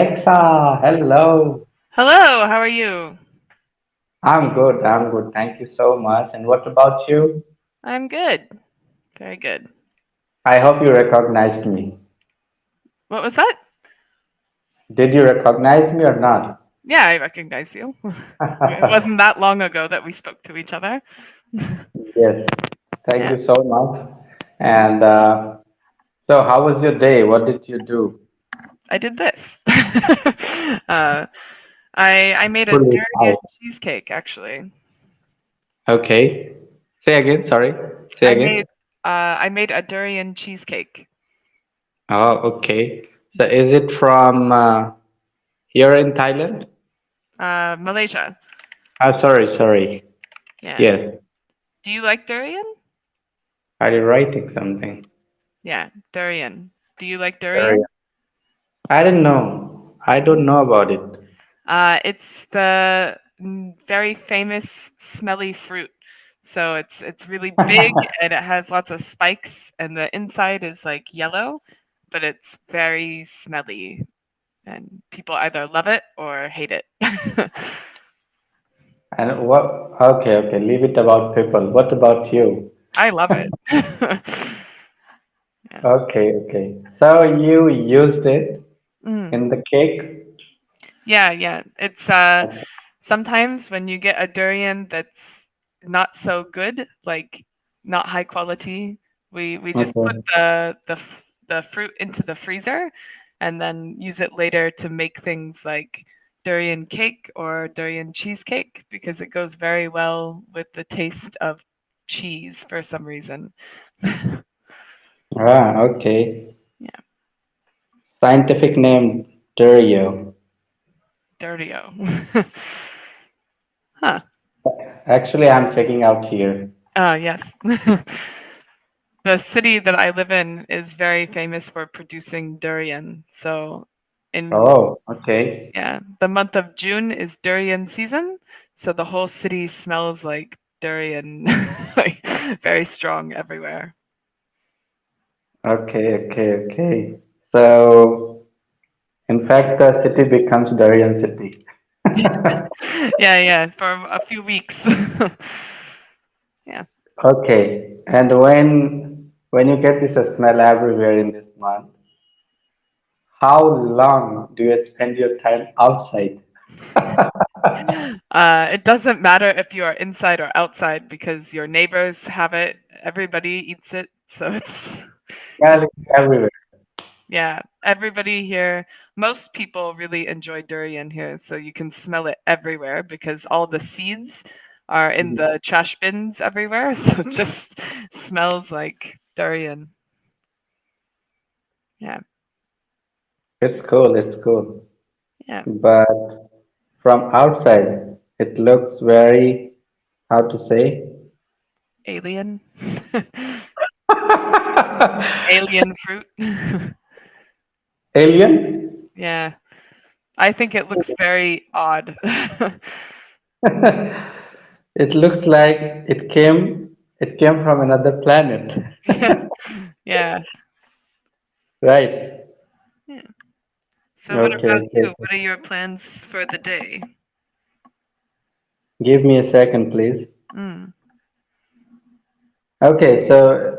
Alexa, hello. Hello, how are you? I'm good. I'm good. Thank you so much. And what about you? I'm good. Very good. I hope you recognized me. What was that? Did you recognize me or not? Yeah, I recognize you. It wasn't that long ago that we spoke to each other. Yes. Thank Yeah. you so much. And so, how was your day? What did you do? I did this. uh, I made a Pull it durian out. cheesecake actually. Okay. Say again. Sorry. Say I made again. I made a durian cheesecake. Oh, okay. So, is it from here in Thailand? Malaysia. Sorry, sorry. Yeah. Yes. Do you like durian? Are you writing something? Yeah, durian. Do you like Sorry. durian? I don't know. I don't know about it. It's the very famous smelly fruit. So it's really big and it has lots of spikes and the inside is like yellow, but it's very smelly and people either love it or hate it. And what? Okay, okay. Leave it about people. What about you? I love it. Yeah. Okay, okay. So you used it Mm. in the cake? Yeah, yeah. It's sometimes when you get a durian that's not so good, like not high quality, we just put Okay. the fruit into the freezer and then use it later to make things like durian cake or durian cheesecake because it goes very well with the taste of cheese for some reason. Ah, okay. Yeah, Scientific name Durio. durio. Huh. Actually, I'm checking out here. Yes. The city that I live in is very famous for producing durian. So in Oh, okay. yeah, the month of June is durian season. So the whole city smells like durian, like very strong everywhere. Okay, okay, okay. So, in fact, the city becomes Durian City. Yeah, yeah, for a few weeks. Yeah. Okay. And when you get this smell everywhere in this month, how long do you spend your time outside? It doesn't matter if you are inside or outside because your neighbors have it, everybody eats it. So it's Smelling everywhere. yeah, everybody here, most people really enjoy durian here, so you can smell it everywhere because all the seeds are in Mhm. the trash bins everywhere, so it just smells like durian. Yeah, It's cool, it's cool. yeah, But from outside, it looks very, how to say? alien. Alien fruit. Alien? Yeah, I think it looks very odd. It looks like it came from another planet. Yeah, Right. yeah. So what Okay, about okay, you? okay. What are your plans for the day? Give me a second, please. Mm, Okay, so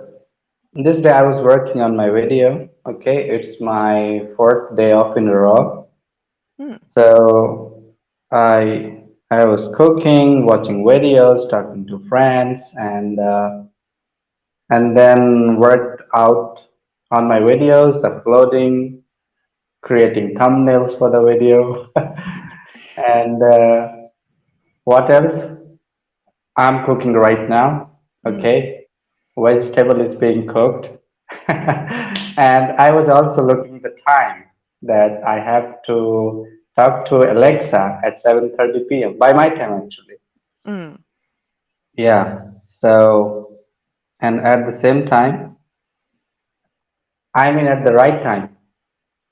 this day I was working on my video. Okay, it's my fourth day off in a row. mm. So I was cooking, watching videos, talking to friends, and then worked out on my videos, uploading, creating thumbnails for the video, and what else? I'm cooking right now. Mm. Okay, vegetable is being cooked, and I was also looking the time that I have to talk to Alexa at 7:30 p.m. by my time actually. Mm. Yeah. So, and at the same time, I mean at the right time,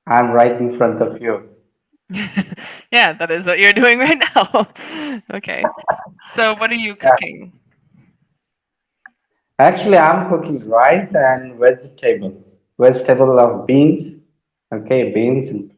I'm right in front of you. Yeah, that is what you're doing right now. Okay. So what are you Yeah. cooking? Actually, I'm cooking rice and vegetable of beans. Okay, beans and